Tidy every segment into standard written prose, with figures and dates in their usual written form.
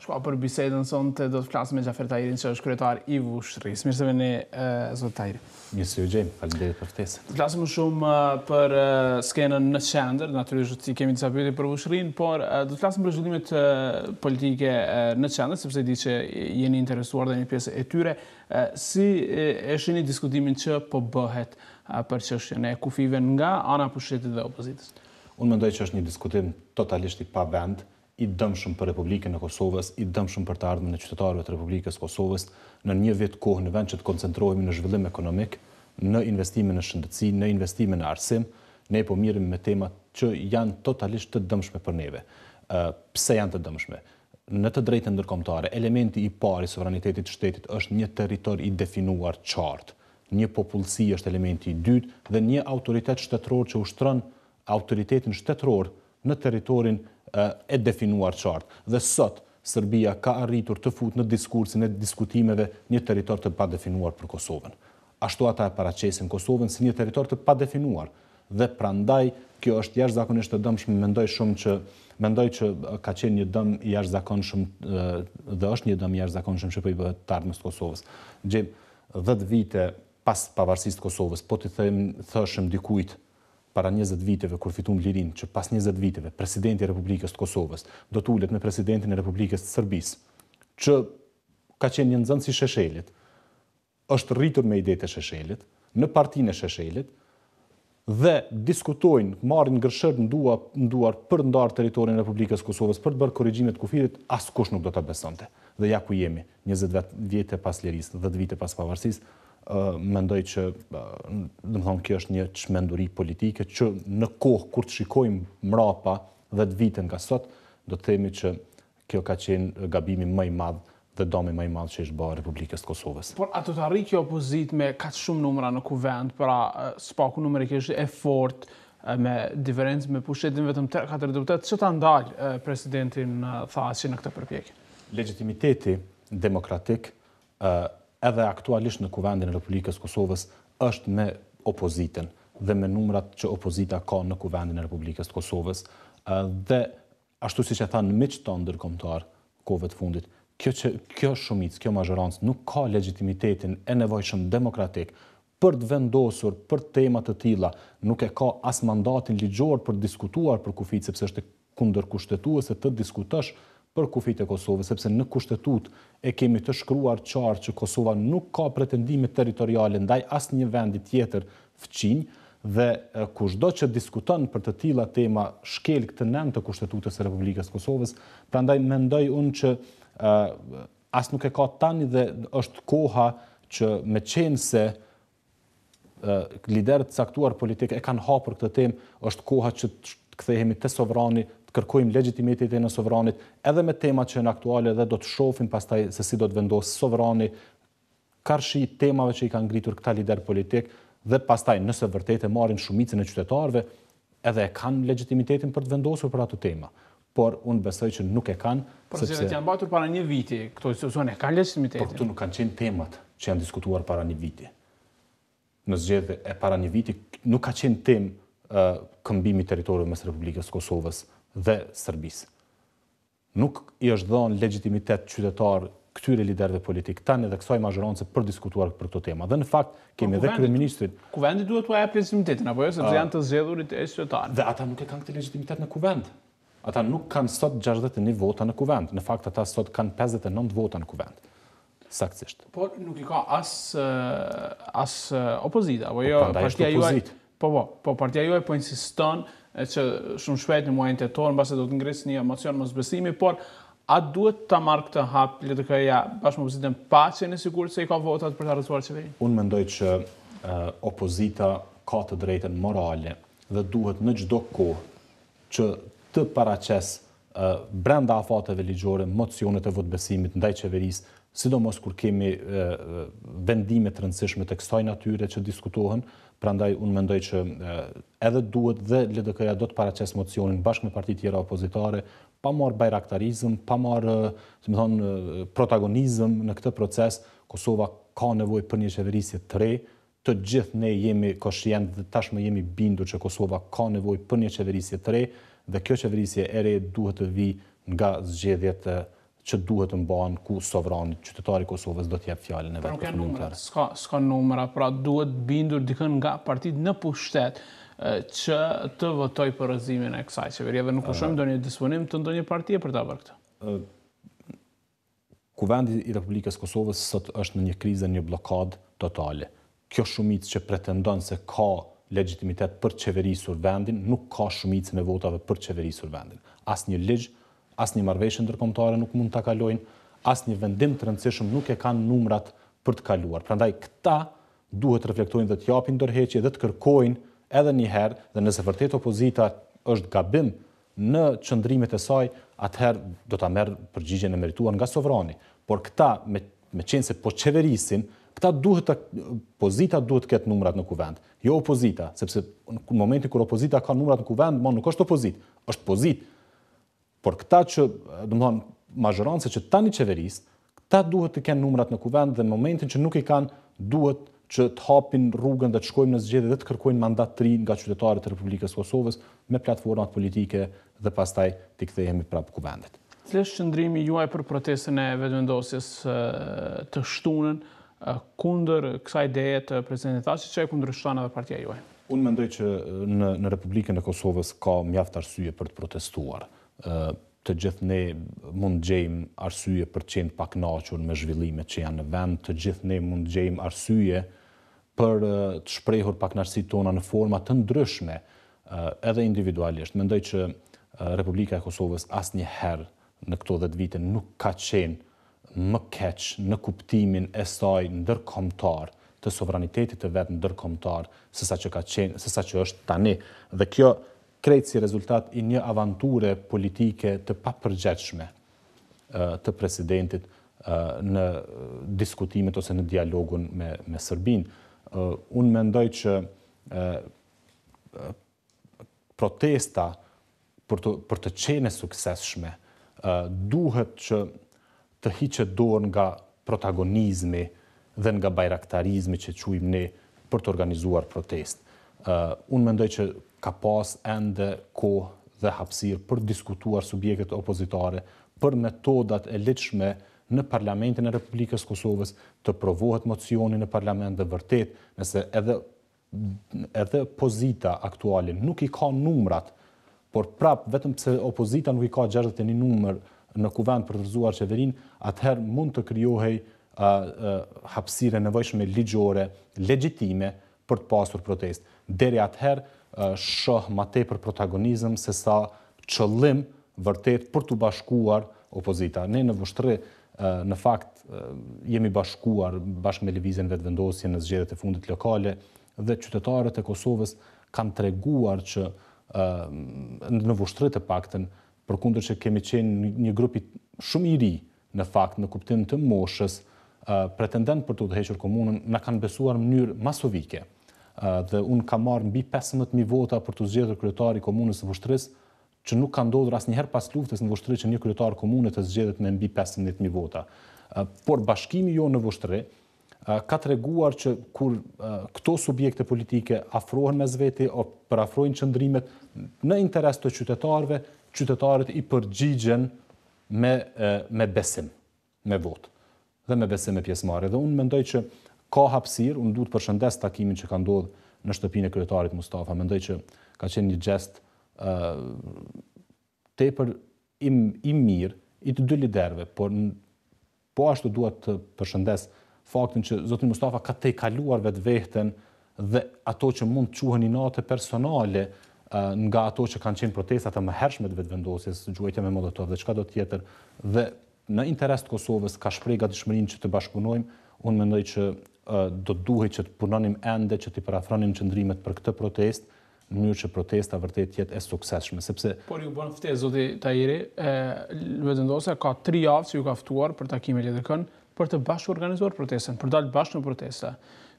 Shko për bisedën sonte do të flasim me Xhafer Tahirin që është kryetar i Vushtrrisë. Mirë se vini zot Tahiri. Mirë se u gjejmë, faleminderit për ftesën. Do flasim më shumë për skenën në qendër, natyrisht kemi disa pyetje për Vushtrinë, por do të flasim për zhvillimet politike në qendër, sepse di që jeni interesuar dhe një pjesë e tyre. Si e shihni diskutimin që po bëhet për çështjen e kufive nga ana e pushtetit dhe opozitës? Unë mendoj që është një diskutim totalisht i pavend, i dëmshëm për Republikën e Kosovës, i dëmshëm për të ardhmen e qytetarëve të Republikës Kosovës në një vit kohë në vend që të koncentrohemi në zhvillim ekonomik, në investime në shëndetësi, në investime në arsim, ne po mirëm me tema që janë totalisht të dëmshme për neve. Pse janë të dëmshme? Në të drejtën ndërkombëtare, elementi i parë i sovranitetit të shtetit është një territor i definuar qartë. Një popullsi është elementi i dytë dhe një autoritet shtetëror që ushtron autoritetin shtetëror në territorin e definuar qartë. Dhe sot, Serbia ka arritur të futë në diskursin e diskutimeve një territor të padefinuar për Kosovën. Ashtu ata e paraqesin Kosovën si një territor të padefinuar. Dhe prandaj, kjo është jashtëzakonisht e dëmshme, mendoj që ka qenë një dëm i jashtëzakonshëm dhe është një dëm i jashtëzakonshëm që po i bëhet të ardhmës të Kosovës. Gjejmë 10 vite pas pavarësisë të Kosovës, po t'i thëshëm dikujt para 20 viteve, kur fitum lirin, që pas 20 viteve, presidenti i Republikës të Kosovës do t'ulet me presidentin e Republikës të Serbisë, që ka qenë një nxënës i Sheshelit, është rritur me idetë e Sheshelit, në partinë e Sheshelit, dhe diskutojnë, marrin ngërshër në duar për ndarë territorin e Republikës të Kosovës, për të bërë korrigjimet kufirit, askush nuk do ta besonte. Dhe ja ku jemi, 20 vite pas lirisë, 10 vite pas pavarësisë, mendoj që kjo është një çmenduri politike që në kohë kur të shikojmë mrapa 10 vite nga sot, do të themi që kjo ka qenë gabimi më i madh dhe dëmi më i madh që është bërë Republikës të Kosovës. Por a do të arrijë kjo opozit me kaq shumë numra në kuvend, pra spaku numerikisht e fortë, me diferencë me pushtetin vetëm 3-4 deputet, që ta ndalë presidentin Thaçi në këtë përpjekje? Legitimiteti demokratik edhe aktualisht në kuvendin e Republikës Kosovës është me opozitën dhe me numrat që opozita ka në kuvendin e Republikës të Kosovës. Dhe ashtu siç e thanë miqtë tonë ndërkombëtar kohëve të fundit, kjo shumicë, kjo mazhorancë nuk ka legitimitetin e nevojshëm demokratik për të vendosur për tema të tilla, nuk e ka as mandatin ligjor për diskutuar për kufit, sepse është kundërkushtetuese të diskutosh për kufit e Kosovës, sepse në kushtetut e kemi të shkruar qartë që Kosova nuk ka pretendime territoriale ndaj asnjë vendi tjetër fqinj, dhe kushdo që diskuton për të tilla tema shkel këtë nem të kushtetutës së Republikës së Kosovës. Prandaj mendoj unë që as nuk e ka tani dhe është koha që me qenë se liderët caktuar politik e kanë hapur këtë temë, është koha që të kthehemi te sovrani, kërkojmë legitimitetin e sovranit, edhe me temat që janë aktuale dhe do të shohim pastaj se si do të vendosë sovrani karshi temave që i kanë ngritur këta lider politik dhe pastaj nëse vërtet e marrin shumicën e qytetarëve, edhe e kanë legitimitetin për të vendosur për ato tema. Por unë besoj që nuk e kanë. Por se janë mbajtur para një viti, këto institucione kanë legitimitetin. Por këtu nuk kanë qenë temat që janë diskutuar para një viti. Në zgjedhje e para një viti nuk ka qenë temë këmbimi territoriut mes Republikës së Kosovës dhe Serbisë. Nuk i është dhënë legjitimitet qytetar këtyre liderëve politik tani dhe kësaj mazhorancë për diskutuar për këto tema. Dhe në fakt kemi edhe kryeministrin. Kuvendi duhet t'u jap legitimitetin apo jo, sepse janë të zgjedhurit e qytetarëve. Dhe ata nuk e kanë këtë legjitimitet në kuvend. Ata nuk kanë sot 61 vota në kuvend. Në fakt ata sot kanë 59 vota në kuvend. Saktësisht. Por nuk i ka as opozita apo jo, partia juaj. Po partia juaj po insiston që shumë shpejt në muajin tetor, mbase do të ngrisë një emocion mosbesimi, por a duhet ta marrë këtë hap LDK-ja bashkë me opozitën pa qenë e sigurt se i ka votat për ta rrethuar qeverinë? Unë mendoj që opozita ka të drejtën morale dhe duhet në çdo kohë që të paraqes brenda afateve ligjore mocionet e votbesimit ndaj qeverisë, sidomos kur kemi vendime të rëndësishme të kësaj natyre që diskutohen. Prandaj unë mendoj që edhe duhet dhe LDK-ja do të paraqes mocionin bashkë me parti tjera opozitare, pa marrë bajraktarizëm, pa marrë protagonizëm në këtë proces. Kosova ka nevojë për një qeverisje të re, të gjithë ne jemi koshient dhe tashmë jemi bindur që Kosova ka nevojë për një qeverisje të re, dhe kjo qeverisje e re duhet të vijë nga zgjedhjet që duhet të mbahen ku sovrani, qytetari i Kosovës do të jap fjalën e vet. Nuk ka numra, s'ka numra, pra duhet bindur dikën nga partitë në pushtet që të votoj për rrëzimin e kësaj qeverie dhe nuk u shohim ndonjë disponim të ndonjë partie për ta bërë këtë. Kuvendi i Republikës Kosovës sot është në një krizë, një blokadë totale. Kjo shumicë që pretendon se ka legitimitet për qeverisur vendin, nuk ka shumicën e votave për qeverisur vendin. Asnjë ligj, asnjë marrëveshje ndërkombëtare nuk mund ta kalojnë, asnjë vendim të rëndësishëm nuk e kanë numrat për të kaluar. Prandaj këta duhet të reflektojnë dhe të japin ndërheqje dhe të kërkojnë edhe një herë, dhe nëse vërtet opozita është gabim në qëndrimet e saj, atëherë do ta merr përgjigjen e merituar nga sovrani. Por këta me qenë se po qeverisin, pozita duhet të ketë numrat në kuvend. Jo opozita, sepse në momentin kur opozita ka numrat në kuvend, nuk është opozit, është pozit. Por këta që, domethënë, mazhoranca që tani qeveris, këta duhet të kenë numrat në kuvend dhe në momentin që nuk i kanë, duhet që të hapin rrugën dhe të shkojmë në zgjedhje dhe të kërkojnë mandat të ri nga qytetarët e Republikës Kosovës me platformat politike dhe pastaj t'i kthehemi prapë kuvendet. Cili është qëndrimi juaj për protestën e vetëvendosjes të shtunën kundër kësaj ideje të presidentit Thaçit, që e kundërshton edhe partia juaj? Unë mendoj që në Republikën e Kosovës ka mjaft arsye për të protestuar. Të gjithë ne mund gjejmë arsye për të qenë pakënaqur me zhvillimet që janë në vend, të gjithë ne mund gjejmë arsye për të shprehur pakënaqësitë tona në forma të ndryshme, edhe individualisht. Mendoj që Republika e Kosovës asnjëherë në këto 10 vite nuk ka qenë më keq në kuptimin e saj ndërkombëtar, të sovranitetit të vet ndërkombëtar, sesa që është tani. Dhe kjo krejt si rezultat i një avanture politike të papërgjegjshme të presidentit në diskutimet ose në dialogun me Serbinë. Unë mendoj që protesta për të qenë suksesshme duhet që të hiqet dorë nga protagonizmi dhe nga bajraktarizmi që quajmë ne për të organizuar protestë. Unë mendoj që ka pas ende kohë dhe hapësirë për diskutuar subjektet opozitare, për metodat e ligjshme në Parlamentin e Republikës Kosovës, të provohet mocioni në Parlament dhe vërtet, nëse edhe opozita aktuale nuk i ka numrat, por prapë vetëm pse opozita nuk i ka 61 numër në kuvend për të rrëzuar qeverinë, atëherë mund të krijohej hapësirë nevojshme ligjore, legjitime për të pasur protestë. Deri atëherë shoh ma tepër protagonizëm se sa qëllim vërtet për të bashkuar opozita. Ne në Vushtri, në fakt, jemi bashkuar bashkë me lëvizjen vetëvendosje në zgjedhjet e fundit lokale dhe qytetarët e Kosovës kanë treguar që në Vushtri të paktën, përkundër që kemi qenë një grup shumë i ri, në fakt, në kuptim të moshës, pretendent për të udhëhequr komunën, na kanë besuar në mënyrë masovike. Dhe unë kam marrë mbi 15.000 vota për të zgjedhur kryetari i komunës së Vushtrisë, që nuk ka ndodhur asnjëherë pas luftës në Vushtri që një kryetar komune të zgjedhet me mbi 15.000 vota. Por bashkimi jo në Vushtri ka treguar që kur këto subjekte politike afrohen mes veti o përafrojnë qëndrimet në interes të qytetarëve, qytetarët i përgjigjen me besim, me votë dhe me besim me pjesëmarrje. Dhe unë mendoj që ka hapësirë, unë duhet përshëndes takimin që ka ndodhur në shtëpinë e kryetarit Mustafa. Mendoj që ka qenë një gest tepër i mirë i të dy liderëve, por po ashtu duhet të përshëndes faktin që zoti Mustafa ka tejkaluar vetveten dhe ato që mund të quhen inate personale nga ato që kanë qenë protestat e mëhershme të vetvendosjes, gjuajtja me Molotov dhe çka do tjetër, dhe në interes të Kosovës ka shprehur gatishmërinë që të bashkëpunojmë. Unë mendoj që do duhet që të punonim ende që të parafronim qëndrimet për këtë protestë, në mënyrë që protesta vërtet jetë e suksesshme, sepse por ju bën ftesë zoti Tahiri, vetëvendosja ka 3 javë që ju ka ftuar për takime letërkën për të bashkë organizuar protestën, për dalë bashkë në protesta.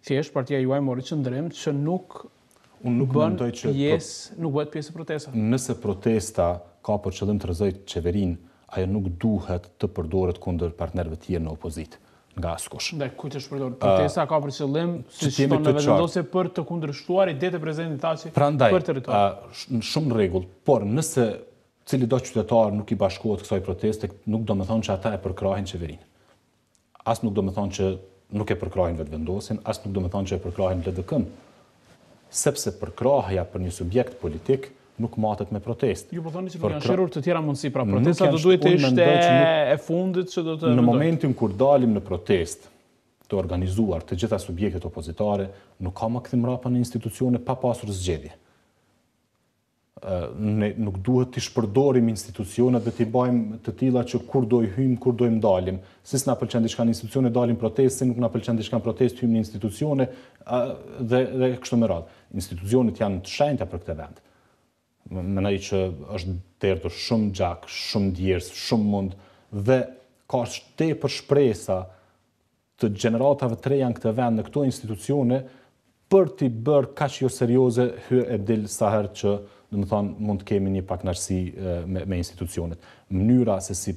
Thjesht partia juaj mori qëndrim që nuk bëhet pjesë e protestave. Nëse protesta ka për qëllim të rrëzojë qeverinë, ajo nuk duhet të përdoret kundër partnerëve të tjerë në opozitë, nga askush. Dhe kujt është përdorur? Protesta ka për qëllim, siç thonë në vetëvendosje, për të kundërshtuar idetë e presidentit Thaçi për territor. Shumë në rregull, por nëse cili do qytetar nuk i bashkohet kësaj proteste, nuk do me thonë që ata e përkrahin qeverinë. As nuk do me thonë që nuk e përkrahin vetëvendosin, as nuk do me thonë që e përkrahin LDK-n. Sepse përkrahja për një subjekt politik nuk matet me protest. Ju po thoni që nuk janë shirur të tjera mundësi, pra protesta do duhet të ishte e fundit që do të... Në momentin kur dalim në protest të organizuar të gjitha subjektet opozitare, nuk ka më kthim mrapa në institucione pa pasur zgjedhje. Ne nuk duhet të shpërdorim institucionet dhe të i bajmë të tilla që kur do i hymë, kur do i ndalim. Si s'na pëlqen diçka në institucione, dalim protest, si nuk na pëlqen diçka në protest, hymë në institucione dhe kështu me radhë. Institucionet janë të shenjta për këtë vend. Mendoj që është derdhur shumë gjak, shumë djerës, shumë mund dhe ka tepër shpresa të gjeneratave të reja në këtë vend në këto institucione për t'i bërë kaq jo serioze hy e dil sa herë që mund të kemi një pakënaqësi me institucionet. Mënyra se si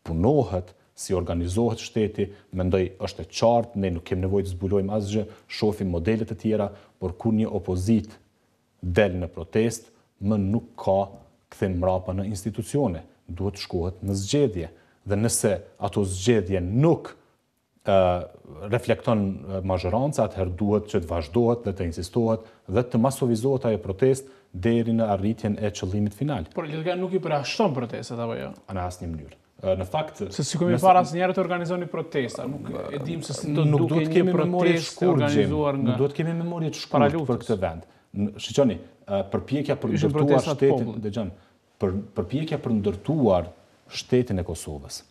punohet, si organizohet shteti, mendoj është e qartë, ne nuk kemi nevojë të zbulojmë asgjë, shohim modelet e tjera, por kur një opozit del në protest, më nuk ka kthim mrapa në institucione, duhet shkohet në zgjedhje. Dhe nëse ato zgjedhje nuk reflekton mazhorancë, atëherë duhet që të vazhdohet dhe të insistohet dhe të masovizohet ajo protest deri në arritjen e qëllimit final. Por LDK nuk i përjashton protestat apo jo? Në asnjë mënyrë. Në fakt, se si kemi para asnjëherë të organizoni protesta, nuk e dim se si do duke një protestë organizuar nga... Nuk duhet kemi memorje të shkurt për këtë vend. Shiqoni, përpjekja për ndërtuar shtetin, dëgjoni, përpjekja për ndërtuar shtetin e Kosovës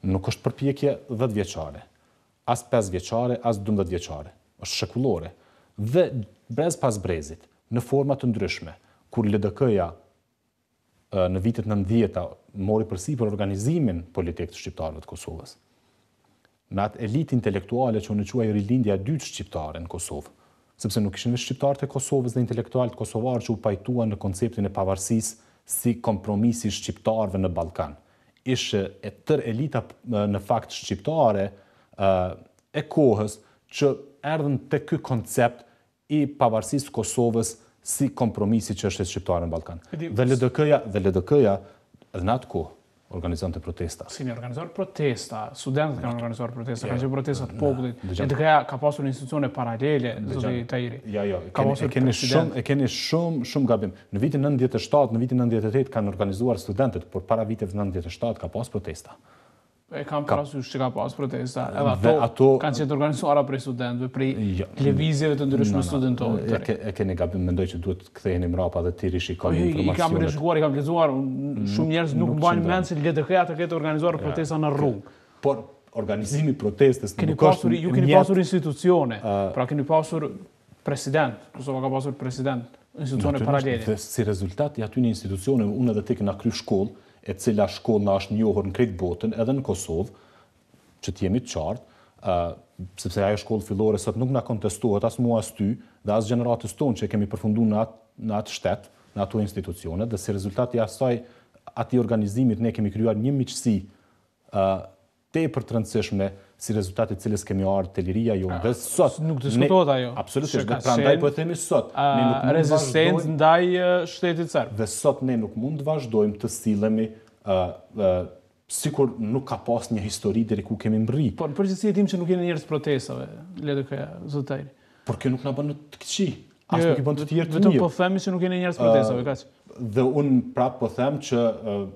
nuk është përpjekje 10 vjeçare, as 5 vjeçare, as 12 vjeçare. Është shekullore. Dhe brez pas brezit, në forma të ndryshme, kur LDK-ja në vitet 90-ta mori përsipër organizimin politik të shqiptarëve të Kosovës. Në atë elitë intelektuale që unë quaj rilindja e dytë shqiptare në Kosovë, sepse nuk ishin vetë shqiptarët e Kosovës dhe intelektualët kosovarë që u pajtuan në konceptin e pavarësisë si kompromisi shqiptarëve në Ballkan. Ishte e tër elita në fakt shqiptare e kohës që erdhën te ky koncept i pavarësisë Kosovës si kompromisi që është shqiptare në Ballkan. Dhe LDK-ja edhe në atë kohë organizonte protesta. Si një organizuar protesta, studentët kanë organizuar protesta, kanë qenë protesta të popullit. LDK-ja ka pasur institucione paralele, zoti Tahiri. Jo, e keni shumë gabim. Në vitin 97, në vitin 98 kanë organizuar studentët, por para viteve 97 ka pas protesta. E kam parasysh që ka pas protesta, edhe ato kanë qenë organizuara prej studentëve, prej lëvizjeve të ndryshme studentore. E keni gabim, mendoj që duhet ktheheni mrapa dhe tiri shikoni informacionet. I kam rishikuar, i kam lexuar, shumë njerëz nuk mbajnë mend se LDK-ja të ketë organizuar protesta në rrugë. Por organizimi protestës ju keni pasur institucione, pra keni pasur president, Kosova ka pasur president, institucione paralele. Si rezultat i aty një institucione, unë edhe tek na kry shkollë, e cila shkolla është njohur në krejt botën, edhe në Kosovë, që t'jemi të qartë, sepse ajo shkollë fillore sot nuk na kontestohet as mua as ty, dhe as gjeneratës tonë që kemi përfundu në atë shtet, në ato institucionet, dhe si rezultat i asaj ati organizimit ne kemi kryuar një miqësi tepër të rëndësishme, si rezultati cilës kemi ardhur te liria jonë. Dhe sot nuk diskutohet ajo. Absolutisht, dhe prandaj po e themi sot, ne nuk mund rezistencë ndaj shtetit serb. Dhe sot ne nuk mund të vazhdojmë të sillemi sikur nuk ka pas një histori deri ku kemi mbërri. Po në përgjithësi e dim që nuk jeni njerëz protestave, LDK-ja, zot Tahiri. Por kjo nuk na bën të këqij. As nuk i bën të tjerë të mirë. Vetëm po themi që nuk jeni njerëz protestave, kaq. Dhe unë prap po them që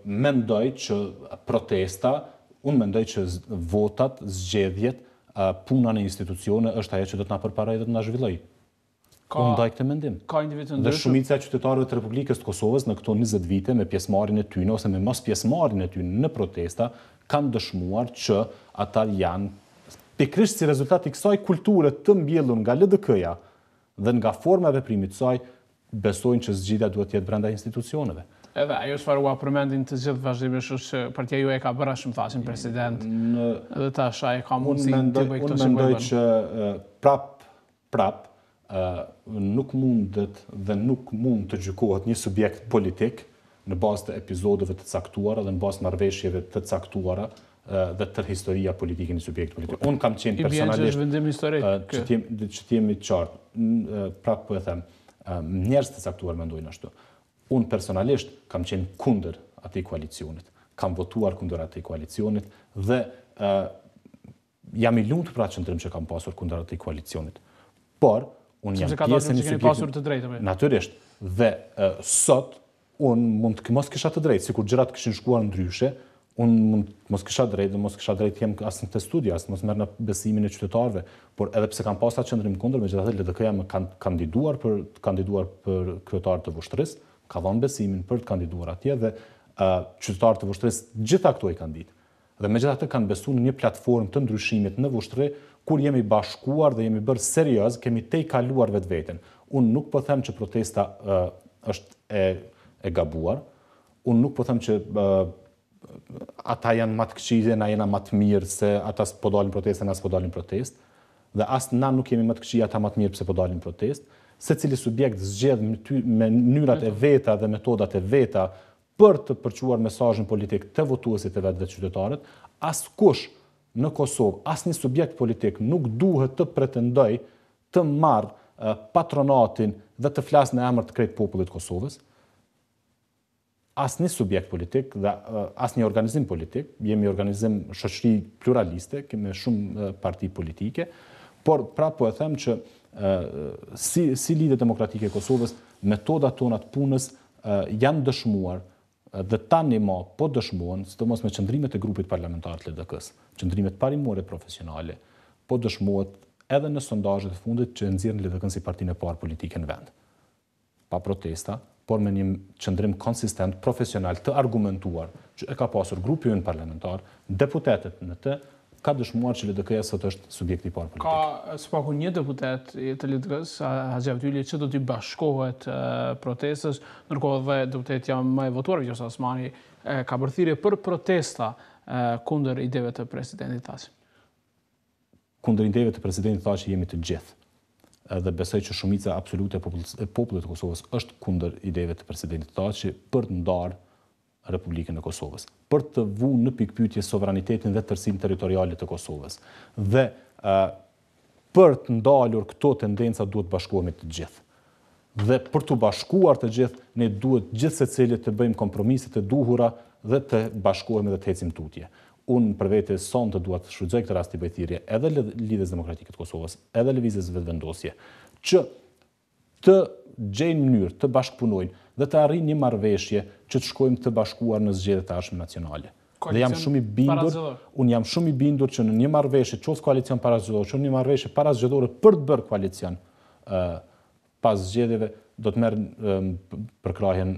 mendoj që protesta, unë mendoj që votat, zgjedhjet, puna në institucione është ajo që do të na përparoj dhe të na zhvilloj. Unë ndaj këtë mendim. Ka individ të ndryshëm. Dhe shumica e qytetarëve të Republikës të Kosovës në këto 20 vite me pjesëmarrjen e tyre ose me mos pjesëmarrjen e tyre në protesta kanë dëshmuar që ata janë pikërisht si rezultat i kësaj kulture të mbjellur nga LDK-ja dhe nga forma e veprimit të saj, besojnë që zgjidhja duhet të jetë brenda institucioneve. Edhe ajo çfarë u përmendin të gjithë vazhdimisht është që partia juaj ka bërë shumë thasin president. Edhe tash ai ka mundësi të bëjë këto që unë mendoj që prap nuk mundet dhe nuk mund të gjykohet një subjekt politik në bazë të epizodeve të caktuara dhe në bazë marrëveshjeve të caktuara dhe tër historia politike një subjekt politik. Unë kam qenë personalisht vendim historik që t'jemi të qartë, prap po e them, njerëz të caktuar mendojnë ashtu. Unë personalisht kam qenë kundër atij koalicionit, kam votuar kundër atij koalicionit dhe jam I lumtur për atë qëndrim që kam pasur kundër atij koalicionit. Por unë jam pjesë në subjektin pasur të drejtë. Natyrisht. Dhe sot unë mund të mos kisha të drejtë, sikur gjërat kishin shkuar ndryshe, unë mund mos kisha drejtë, dhe mos kisha drejtë jem as në të studia, as mos merr në besimin e qytetarëve, por edhe pse kam pasur atë qëndrim kundër, megjithatë LDK-ja më kanë kandiduar për kryetar të Vushtrisë, ka dhënë besimin për të kandiduar atje dhe qytetarët të Vushtrisë gjitha këto I kanë ditë. Dhe megjithatë kanë besuar në një platformë të ndryshimit në Vushtri, kur jemi bashkuar dhe jemi bërë serioz, kemi kaluar vetveten. Unë nuk po them që protesta është e gabuar, unë nuk po them që ata janë më të këqij, na jena më të mirë se ata s'po dalin protestë, na s'po dalin protestë, dhe as na nuk jemi më të këqij, ata më të mirë pse po dalin protestë. Secili subjekt zgjedh me mënyrat e veta dhe metodat e veta për të përquar mesazhin politik të votuesit e vetë dhe qytetarët. Askush në Kosovë, asnjë subjekt politik nuk duhet të pretendoj të marrë patronatin dhe të flasë në emër të krejt popullit të Kosovës. Asnjë subjekt politik dhe asnjë organizim politik, jemi organizim shoqëri pluraliste, kemi shumë parti politike, por prapë po e them që si Lidhja Demokratike e Kosovës, metodat tona të punës janë dëshmuar dhe tani po dëshmohen, sidomos me qëndrimet e grupit parlamentar të LDK-s, qëndrimet parimore profesionale, po dëshmohet edhe në sondazhet e fundit që nxjerrin LDK-n si partinë e parë politike në vend. Pa protesta, por me një qëndrim konsistent, profesional, të argumentuar, që e ka pasur grupi ynë parlamentar, deputetet në të, ka dëshmuar që LDK-ja sot është subjekti I parë politik. Ka s'paku një deputet të LDK-s, Haxhi Abdylli, që do t'i bashkohet protestës, ndërkohë dhe deputet jam më e votuar, Vjosa Osmani, ka bërthirje për protesta kundër ideve të presidentit Thaçi. Kundër ideve të presidentit Thaçi jemi të gjithë. Dhe besoj që shumica absolute e popullit të Kosovës është kundër ideve të presidentit Thaçi për të ndarë Republikën e Kosovës, për të vënë në pikpyetje sovranitetin dhe tërësinë territoriale të Kosovës. Dhe për të ndalur këto tendenca duhet bashkohemi të gjithë. Dhe për të bashkuar të gjithë, ne duhet gjithë secili të bëjmë kompromiset e duhura dhe të bashkohemi dhe të ecim tutje. Unë për vete sonte dua të shfrytëzoj këtë rast të bëj thirrje edhe Lidhjes Demokratike të Kosovës, edhe lëvizjes vetëvendosje, që të gjejnë mënyrë të bashkëpunojnë dhe të arrijnë një marrëveshje që të shkojmë të bashkuar në zgjedhjet e ardhshme nacionale. Dhe jam shumë I bindur që në një marrëveshje, qoftë koalicion parazgjedhor, qoftë një marrëveshje parazgjedhore për të bërë koalicion pas zgjedhjeve, do të merr përkrahjen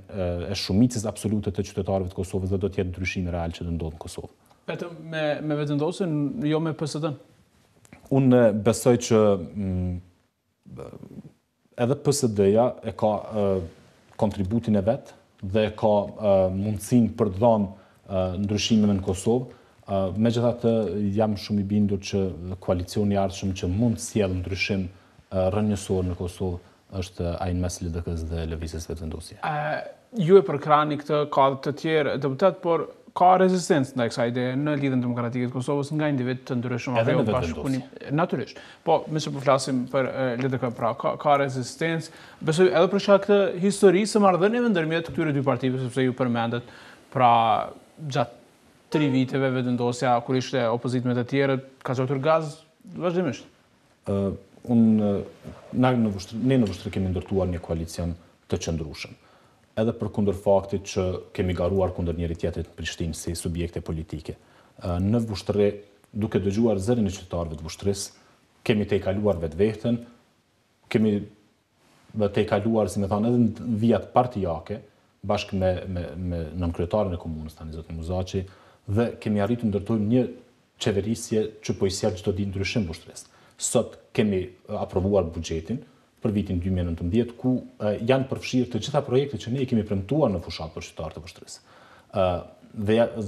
e shumicës absolute të qytetarëve të Kosovës dhe do të jetë ndryshimi real që do ndodhë në Kosovë. Vetëm me vetëvendosjen, jo me PSD-n? Unë besoj që edhe PSD-ja e ka kontributin e vetë dhe ka mundësinë për të dhënë ndryshime në Kosovë. Megjithatë jam shumë I bindur që koalicioni I ardhshëm që mund të sjellë ndryshim rrënjësor në Kosovë është ai mes LDK-s dhe lëvizjes vetëvendosje. Ju e përkrahani këtë, ka të tjerë deputet, por ka rezistencë ndaj kësaj ideje në Lidhjen Demokratike të Kosovës nga individ të ndryshëm edhe në vetëvendosje. Natyrisht. Po, nëse po flasim për LDK, pra ka rezistencë, besoj edhe për shkak të historisë së marrëdhënieve ndërmjet këtyre dy partive, sepse ju përmendet pra gjatë 3 viteve vetëvendosja kur ishte opozitë me të tjerët, ka qotur gaz vazhdimisht. Ne në Vushtri kemi ndërtuar një koalicion të qëndrueshëm. Edhe për kundër faktit që kemi garuar kundër njëri tjetrit në Prishtinë si subjekte politike. Në Vushtri, duke dëgjuar zërin e qytetarëve të Vushtrisë, kemi tejkaluar vetveten, kemi tejkaluar, si me thonë, edhe në vijat partijake, bashkë me nënkryetarin e komunës, tani zotin Muzaçi, dhe kemi arritur të ndërtojmë një qeverisje që po I sjell çdo ditë ndryshim Vushtrisë. Sot kemi aprovuar buxhetin për vitin 2019, ku janë përfshirë të gjitha projektet që ne I kemi premtuar në fushat për qytetarët e Vushtrisë.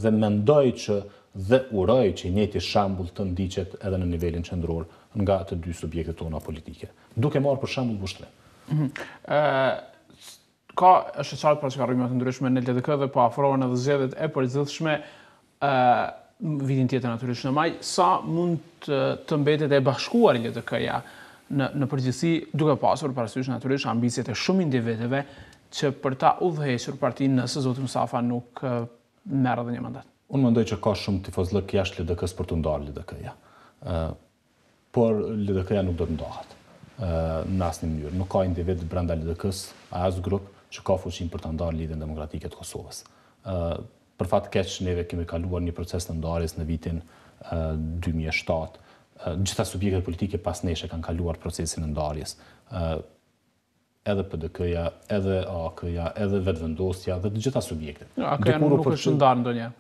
Dhe mendoj që dhe uroj që I njëjti shembull të ndiqet edhe në nivelin qendror nga të dy subjektet tona politike. Duke marrë për shembull Vushtrin. Ka shoqëtar për çkarrime të ndryshme në LDK dhe po afrohen edhe zgjedhjet e përgjithshme vitin tjetër natyrisht në maj. Sa mund të mbetet e bashkuar LDK-ja në përgjithësi, duke pasur parasysh natyrisht ambicjet e shumë individëve që për ta udhëhequr partinë nëse zoti Mustafa nuk merr edhe një mandat? Unë mendoj që ka shumë tifozllëk jashtë LDK-s për të ndarë LDK-ja. Por LDK-ja nuk do të ndahet në asnjë mënyrë. Nuk ka individ brenda LDK-s, as grup që ka fuqinë për të ndarë Lidhjen Demokratike të Kosovës. Për fat keq neve kemi kaluar një proces të ndarjes në vitin 2007. Gjitha subjektet politike pas neshe kanë kaluar procesin e ndarjes. Edhe PDK-ja, edhe AK-ja, edhe vetëvendosja dhe të gjitha subjektet. AK-ja nuk është ndarë ndonjë.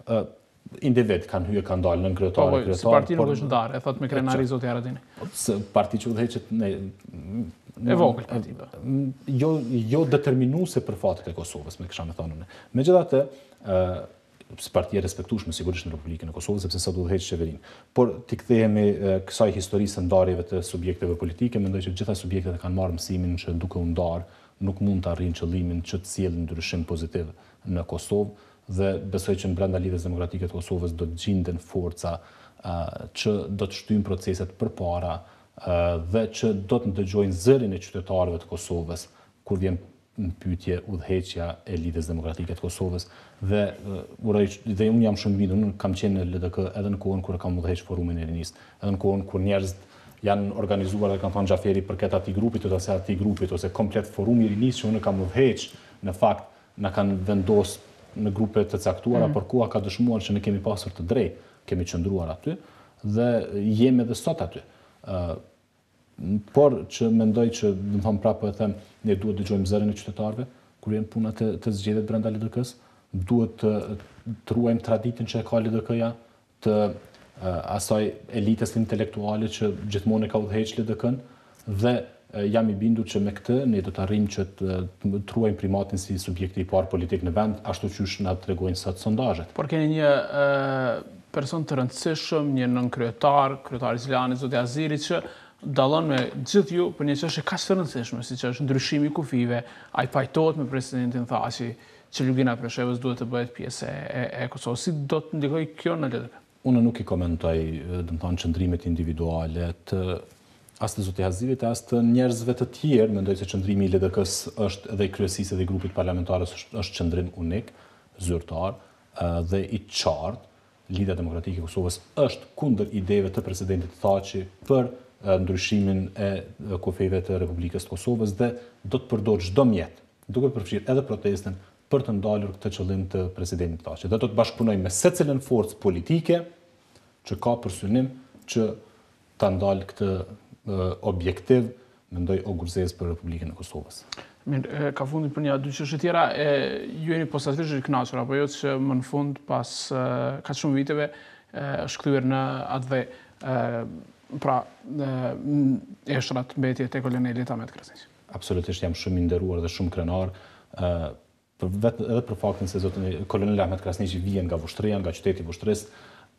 Individ kanë hyrë, kanë dalë nën kryetare, kryetar. Si parti nuk është ndarë, e thot me krenari zoti Haradini. Parti që udhëheqet e vogël parti. Jo determinuese për fatet e Kosovës, me kisha me thonë unë. Megjithatë, si parti e respektueshme sigurisht në Republikën e Kosovës, sepse sot udhëheq qeverinë. Por ti kthehemi kësaj historisë së ndarjeve të subjekteve politike, mendoj që gjitha subjektet e kanë marrë mësimin që duke u ndarë, nuk mund të arrijnë qëllimin që të sjellin ndryshim pozitiv në Kosovë dhe besoj që në brenda Lidhjes Demokratike të Kosovës do të gjinden forca që do të shtyjnë proceset përpara dhe që do të ndëgjojnë zërin e qytetarëve të Kosovës kur vjen në pyetje udhëheqja e Lidhjes Demokratike të Kosovës dhe unë jam shumë bindur, unë kam qenë në LDK edhe në kohën kur kam udhëheq forumin e rinisë, edhe në kohën kur njerëzit janë organizuar dhe kanë thënë Xhaferi përket atij grupit ose atij grupit ose komplet forumi i rinisë që unë kam udhëheq, në fakt na kanë vendosur në grupe të caktuara, por koha ka dëshmuar që ne kemi pasur të drejtë, kemi qëndruar aty dhe jemi edhe sot aty. Por që mendoj që, do të them prapë e them, ne duhet dëgjojmë zërin e qytetarëve kur janë puna të zgjedhjet brenda LDK-s, duhet të ruajmë traditën që e ka LDK-ja, të asaj elitës intelektuale që gjithmonë e ka udhëheq LDK-n dhe jam i bindur që me këtë ne do të arrijmë që të ruajmë primatin si subjekti i parë politik në vend, ashtu siç na tregojnë sot sondazhet. Por keni një person të rëndësishëm, një nënkryetar, kryetari Zilani, zoti Aziri, që dallon me gjithë ju për një çështje kaq të rëndësishme, siç është ndryshimi i kufive, ai pajtohet me presidentin Thaçi që Lugina Preshevës duhet të bëhet pjesë e Kosovës. Si do të ndikojë kjo në LDK? Unë nuk i komentoj, do të them, qëndrimet individuale të as të zoti Azirit, as të njerëzve të tjerë. Mendoj se qëndrimi i LDK-s është edhe i kryesisë edhe i grupit parlamentar është qëndrim unik, zyrtar dhe i qartë. Lidhja Demokratike e Kosovës është kundër ideve të presidentit Thaçi për ndryshimin e kufijve të Republikës të Kosovës dhe do të përdor çdo mjet, duke përfshirë edhe protestën, për të ndalur këtë qëllim të presidentit Thaçi. Dhe do të bashkëpunojmë me secilën forcë politike që ka për synim që ta ndalë këtë objektiv, mendoj ogurzes për Republikën e Kosovës. Mirë, ka fundin për një dy çështje tjera, ju jeni posaçërisht i kënaqur apo jo që më në fund pas kaq shumë viteve është kthyer në atë pra eshtrat mbetje te kolonelit Ahmet Krasniqi. Absolutisht jam shumë i nderuar dhe shumë krenar edhe për faktin se koloneli Ahmet Krasniqi vjen nga Vushtria, nga qyteti i Vushtrisë.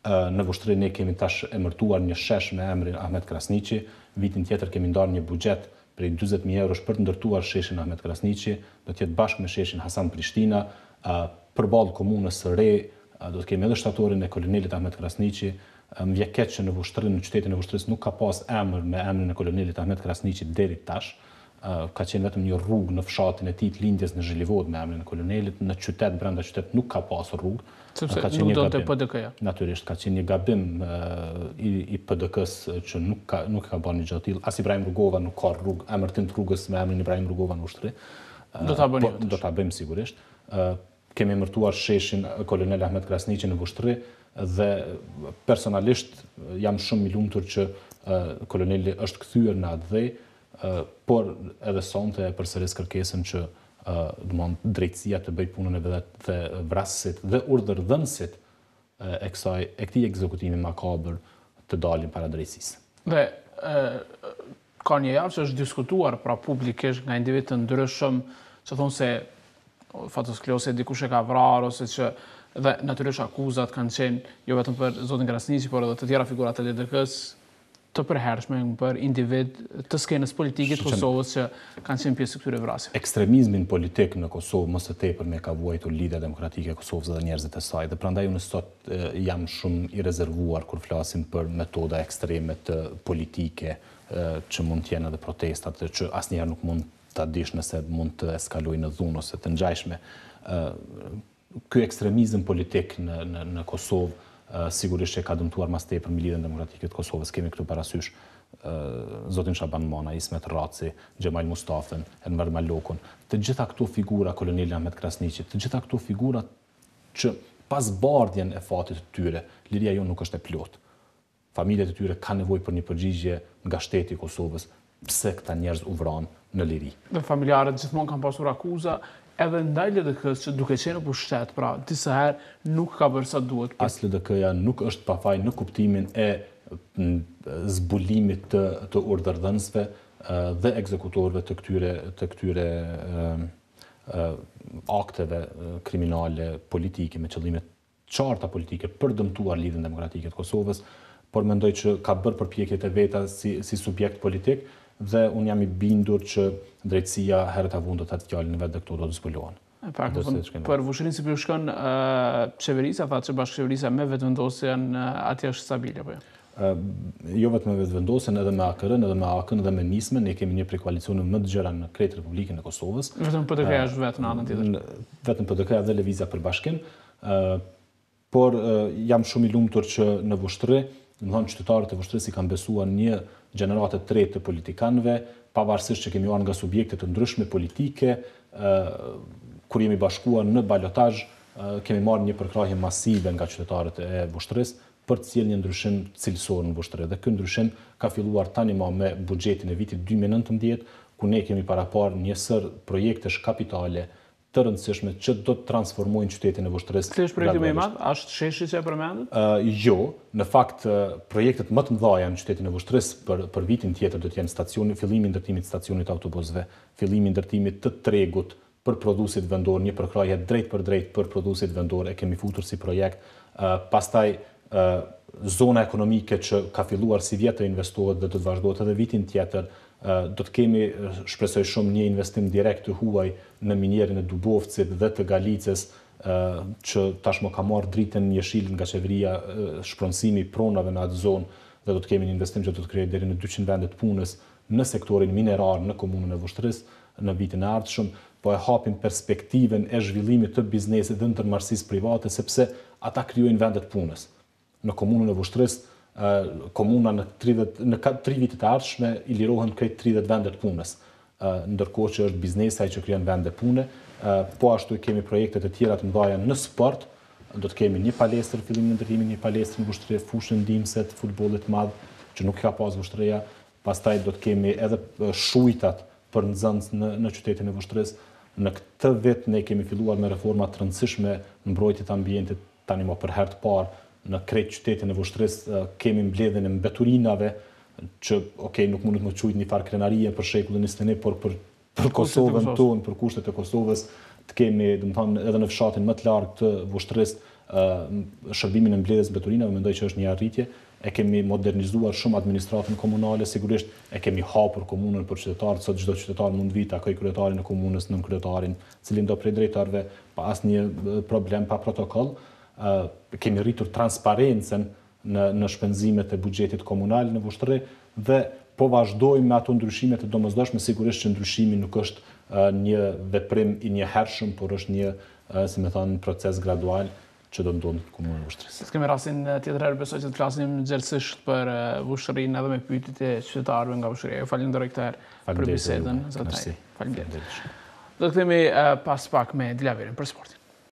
Në Vushtri ne kemi tash emërtuar një shesh me emrin Ahmet Krasniqi. Vitin tjetër kemi ndarë një buxhet prej 40.000 eurosh për të ndërtuar sheshin Ahmet Krasniqi, do të jetë bashkë me sheshin Hasan Prishtina, përballë komunës së re, do të kemi edhe shtatorin e kolonelit Ahmet Krasniqi. Më vjen keq që në Vushtri, në qytetin e Vushtrisë nuk ka pas emër me emrin e kolonelit Ahmet Krasniqi deri tash. Ka qenë vetëm një rrugë në fshatin e tij të lindjes në Zhilivod me emrin e kolonelit, në qytet, brenda qytet nuk ka pasur rrugë. Sepse nuk do të PDK-ja. Natyrisht, ka qenë një gabim i PDK-s që nuk ka bërë një gjë të tillë. As Ibrahim Rugova nuk ka rrugë, emërtim të rrugës me emrin Ibrahim Rugova në Vushtri. Do ta bëni. Do ta bëjmë sigurisht. Kemi emërtuar sheshin kolonel Ahmet Krasniqi në Vushtri dhe personalisht jam shumë i lumtur që koloneli është kthyer në atë dhej, por edhe sonte e përsëris kërkesën që drejtësia të bëj punën e vet dhe vrasësit dhe urdhërdhënësit e këtij ekzekutimi makabër të dalin para drejtësisë. Dhe ka një javë që është diskutuar pra publikisht nga individ të ndryshëm që thonë se fatoskleose dikush e ka vrarë ose që dhe natyrisht akuzat kanë qenë jo vetëm për zotin Krasniqi, por edhe të tjera figura të LDK-s të përhershme për individ të skenës politike të Kosovës që kanë qenë pjesë të këtyre vrasjeve. Ekstremizmin politik në Kosovë më së tepër me ka vuajtur Lidhja Demokratike e Kosovës dhe njerëzit e saj. Dhe prandaj unë sot jam shumë i rezervuar kur flasim për metoda ekstreme të politike që mund të jenë edhe protestat që asnjëherë nuk mund ta dish nëse mund të eskalojë në dhunë ose të ngjajshme. Ky ekstremizëm politik në Kosovë sigurisht që ka dëmtuar mas tepër Mbledhjen Demokratike të Kosovës. Kemi këtu parasysh zotin Shaban Mana, Ismet Raci, Xhemal Mustafën, Enver Malokun, të gjitha këto figura, koloneli Ahmet Krasniqi, të gjitha këto figura që pas bardhjen e fatit të tyre, liria jonë nuk është e plotë. Familjet e tyre kanë nevojë për një përgjigje nga shteti i Kosovës, pse këta njerëz u vranë në liri. Dhe familjarët gjithmonë kanë pasur akuza edhe ndaj LDK-s që duke qenë në pushtet, pra disa herë nuk ka bërë sa duhet. As LDK-ja nuk është pafaj në kuptimin e zbulimit të urdhërdhënësve dhe ekzekutorëve të këtyre akteve kriminale politike me qëllime qarta politike për dëmtuar Lidhjen Demokratike të Kosovës, por mendoj që ka bërë përpjekjet e veta si subjekt politik dhe unë jam i bindur që drejtësia herët avun do të atë fjallin vetë dhe këto do të zbulohen. Për vushërinë si përshkon qeverisja, tha që bashkëqeverisja me vetëvendosjen atje është stabile, apo jo? Jo vetëm me vetëvendosjen, edhe me AKR-n, edhe me AK-n, edhe me NISM-n, ne kemi një prej koalicioneve më të gjëra në krejt Republikën e Kosovës. Vetëm PDK është vetë në anën tjetër. Vetëm PDK dhe Lëvizja për Bashkim, por jam shumë i lumtur që në Vushtrri, do të thonë qytetarët e Vushtrisë kanë besuar një gjeneratë të tretë të politikanëve, pavarësisht që kemi marrë nga subjekte të ndryshme politike, kur jemi bashkuar në balotazh, kemi marrë një përkrahje masive nga qytetarët e Vushtrisë për të sjellë një ndryshim cilësor në Vushtri. Dhe ky ndryshim ka filluar tani më me buxhetin e vitit 2019, ku ne kemi paraparë një sër projektesh kapitale të rëndësishme që do të transformojnë qytetin e Vushtrisë. Cili është projekti më i madh? Është sheshi që e përmendet? Jo, në fakt projektet më të mëdha në qytetin e Vushtrisë për vitin tjetër do të jenë fillimi i ndërtimit të stacionit autobusëve, fillimi i ndërtimit të tregut për prodhuesit vendor, një përkrahje drejt për drejt për prodhuesit vendor e kemi futur si projekt. Pastaj zona ekonomike që ka filluar si vjet të investohet dhe do të vazhdohet edhe vitin tjetër. Do të kemi, shpresoj shumë, një investim direkt të huaj në minjerin e Dubovcit dhe të Galicës, që tashmë ka marrë dritën jeshil nga qeveria shpronësimi pronave në atë zonë dhe do të kemi një investim që do të krijojë deri në 200 vende të punës në sektorin minerar në komunën e Vushtrisë në vitin e ardhshëm, po e hapim perspektiven e zhvillimit të biznesit dhe ndërmarrësisë private sepse ata krijojnë vende të punës. Në komunën e Vushtrisë komuna në 3 vitet e ardhshme i lirohen krejt 30 vende të punës, ndërkohë që është biznesi ai që krijon vende pune. Po ashtu kemi projekte të tjera të mëdha në sport, do të kemi një palestër fillimin e ndërtimit, një palestër në Vushtri, fushën ndihmëse të futbollit të madh që nuk ka pas Vushtria, pastaj do të kemi edhe shujtat për nxënës në qytetin e Vushtrisë. Në këtë vit ne kemi filluar me reforma të rëndësishme në mbrojtjet e ambientit, tani më për herë të parë në krejt qytetin e Vushtrisë kemi mbledhjen e mbeturinave që nuk mundet më quajtur një farë krenarie për shekullin 21, por për Kosovën tonë, për kushtet e Kosovës, të kemi, domethënë, edhe në fshatin më të larg të Vushtrisë shërbimin e mbledhjes mbeturinave, mendoj që është një arritje. E kemi modernizuar shumë administratën komunale, sigurisht e kemi hapur komunën për qytetarët, sot çdo qytetar mund vit takoj kryetarin e komunës, nën kryetarin, cilin do prej drejtarëve pa asnjë problem, pa protokoll. Kemi rritur transparencën në shpenzimet e buxhetit komunal në Vushtri dhe po vazhdojmë me ato ndryshime të domosdoshme, sigurisht që ndryshimi nuk është një veprim i njëhershëm, por është një, si më thënë, proces gradual që do ndodhë në komunën e Vushtrisë. Kemi rastin tjetër herë, besoj që të flasim gjerësisht për Vushtrinë edhe me pyetjet e qytetarëve nga Vushtria. Ju falenderoj këtë herë për bisedën. Faleminderit. Do të kthehemi pas pak me Dilaverin për sportin.